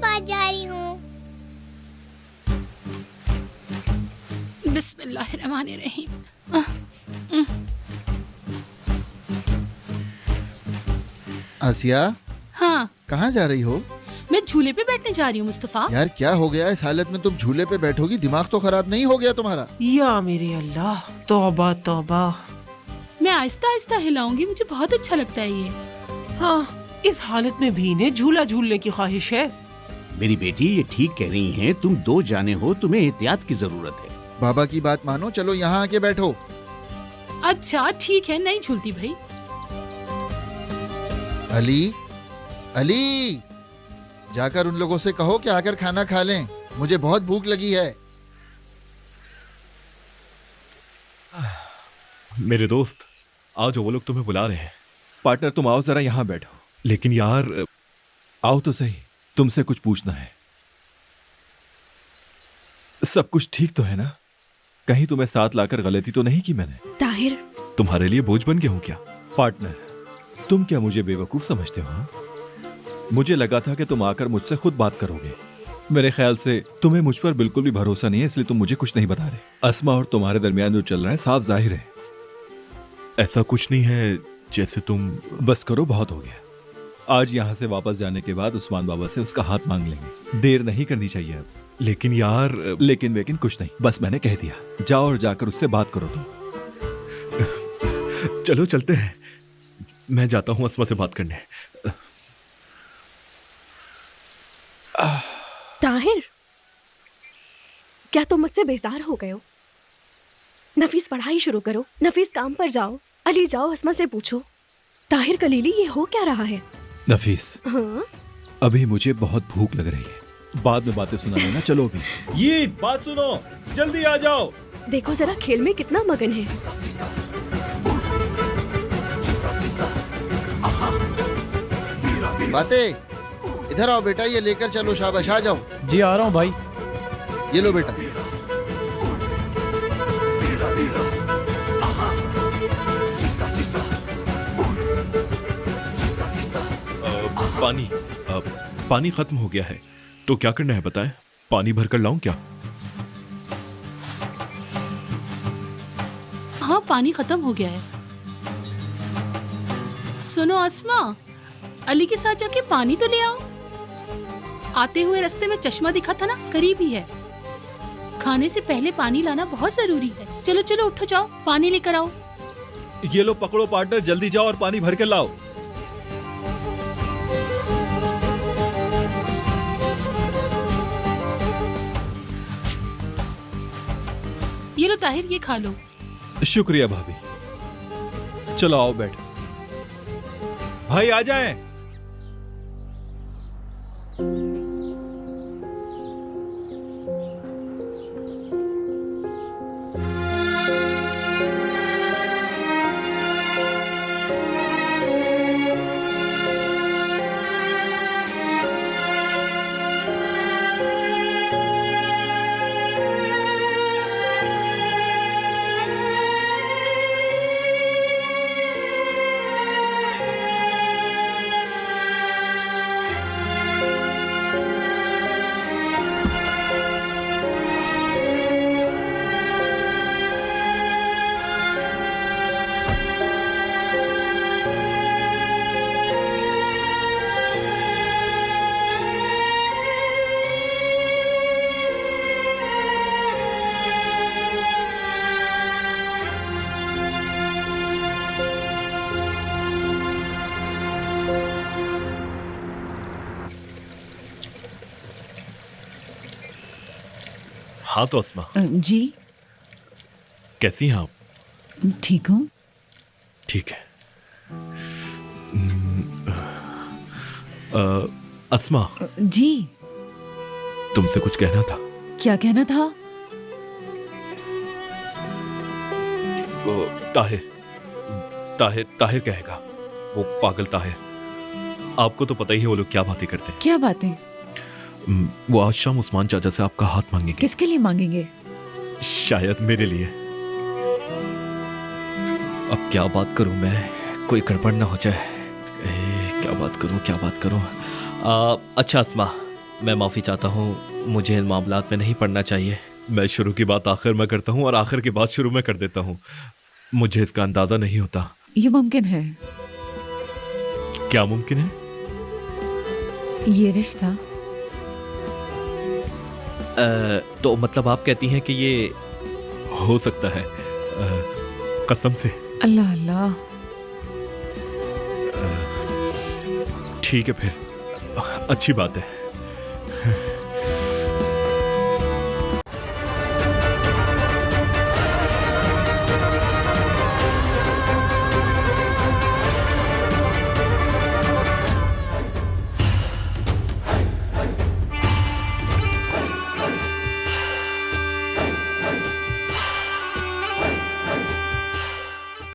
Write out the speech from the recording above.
पास जा रही हूँ। बिस्मिल्लाहिर्रहमानिर्रहीम। आसिया, हाँ, कहाँ जा रही हो? मैं झूले पे बैठने जा रही हूँ मुस्तफा। यार क्या हो गया? इस हालत में तुम झूले पे बैठोगी? दिमाग तो खराब नहीं हो गया तुम्हारा? या मेरे अल्लाह, तौबा तौबा। मैं आहिस्ता आहिस्ता हिलाऊंगी, मुझे बहुत अच्छा लगता है ये। हाँ, इस हालत में भी इन्हें झूला झूलने की ख्वाहिश है। मेरी बेटी ये ठीक कह रही हैं, तुम 2 जाने हो, तुम्हें एहतियात की जरूरत है। बाबा की बात मानो, चलो यहाँ आके बैठो। अच्छा ठीक है, नहीं झूलती भाई। अली, अली, जाकर उन लोगों से कहो कि आकर खाना खा लें, मुझे बहुत भूख लगी है। मेरे दोस्त, आओ, जो वो लोग तुम्हें बुला रहे हैं। पार्टनर तुम आओ जरा यहाँ बैठो। लेकिन यार, आओ तो सही, तुमसे कुछ पूछना है। सब कुछ ठीक तो है ना? कहीं तुम्हें साथ लाकर गलती तो नहीं की मैंने? ताहिर, तुम्हारे लिए बोझ बन गया हूं क्या? पार्टनर, तुम क्या मुझे बेवकूफ समझते हो? हाँ? मुझे लगा था कि तुम आकर मुझसे खुद बात करोगे। मेरे ख्याल से तुम्हें मुझ पर बिल्कुल भी भरोसा नहीं है, इसलिए तुम मुझे कुछ नहीं बता रहे। अस्मा और तुम्हारे दरमियान जो चल रहा है साफ जाहिर है। ऐसा कुछ नहीं है जैसे तुम। बस करो, बहुत हो गया। आज यहाँ से वापस जाने के बाद उस्मान बाबा से उसका हाथ मांग लेंगे। देर नहीं करनी चाहिए अब। लेकिन यार। लेकिन कुछ नहीं, बस मैंने कह दिया। जाओ और जाकर उससे बात करो तुम। चलो चलते हैं, मैं जाता हूँ अस्मा से बात करने। ताहिर, क्या तुम मुझसे बेजार हो गए हो? नफीस पढ़ाई शुरू करो, नफीस काम पर जाओ, अली जाओ अस्मा से पूछो। ताहिर कलीली, ये हो क्या रहा है? नफीस, हाँ? अभी मुझे बहुत भूख लग रही है, बाद में बातें सुना लेना। चलो अभी। ये बात सुनो, जल्दी आ जाओ। देखो जरा खेल में कितना मगन है। बातें, इधर आओ बेटा, ये लेकर चलो। शाबाश, आ जाओ। जी आ रहा हूँ भाई। ये लो बेटा। पानी पानी खत्म हो गया है, तो क्या करना है बताएं? पानी भरकर लाऊं क्या? हाँ, पानी खत्म हो गया है। सुनो अस्मा, अली के साथ जाके पानी तो ले आओ। आते हुए रास्ते में चश्मा दिखा था ना, करीब ही है। खाने से पहले पानी लाना बहुत जरूरी है। चलो चलो उठो, जाओ पानी लेकर आओ। ये लो पकड़ो पार्टनर, जल्दी जाओ और पानी भर के लाओ। ये लो ताहिर, ये खा लो। शुक्रिया भाभी। चलो आओ बैठो। भाई आ जाएं। हाँ तो अस्मा, जी कैसी हैं आप? ठीक हूँ। ठीक है। अस्मा, जी तुमसे कुछ कहना था। क्या कहना था? वो ताहिर ताहिर ताहिर कहेगा, वो पागल ताहिर। आपको तो पता ही है वो लोग क्या बातें करते हैं। क्या बातें? वो आज शाम उस्मान चाचा से आपका हाथ मांगेंगे। किसके लिए मांगेंगे? शायद मेरे लिए। अब क्या बात करूं मैं, कोई गड़बड़ ना हो जाए। क्या बात करूं, क्या बात करूं? अच्छा अस्मा, मैं माफ़ी चाहता हूँ, मुझे इन मामलात में नहीं पड़ना चाहिए। मैं शुरू की बात आखिर में करता हूँ और आखिर की बात शुरू में कर देता हूँ। मुझे इसका अंदाजा नहीं होता। ये मुमकिन है, क्या मुमकिन है? ये रिश्ता। तो मतलब आप कहती हैं कि ये हो सकता है, कसम से। अल्लाह अल्लाह। ठीक है फिर, अच्छी बात है।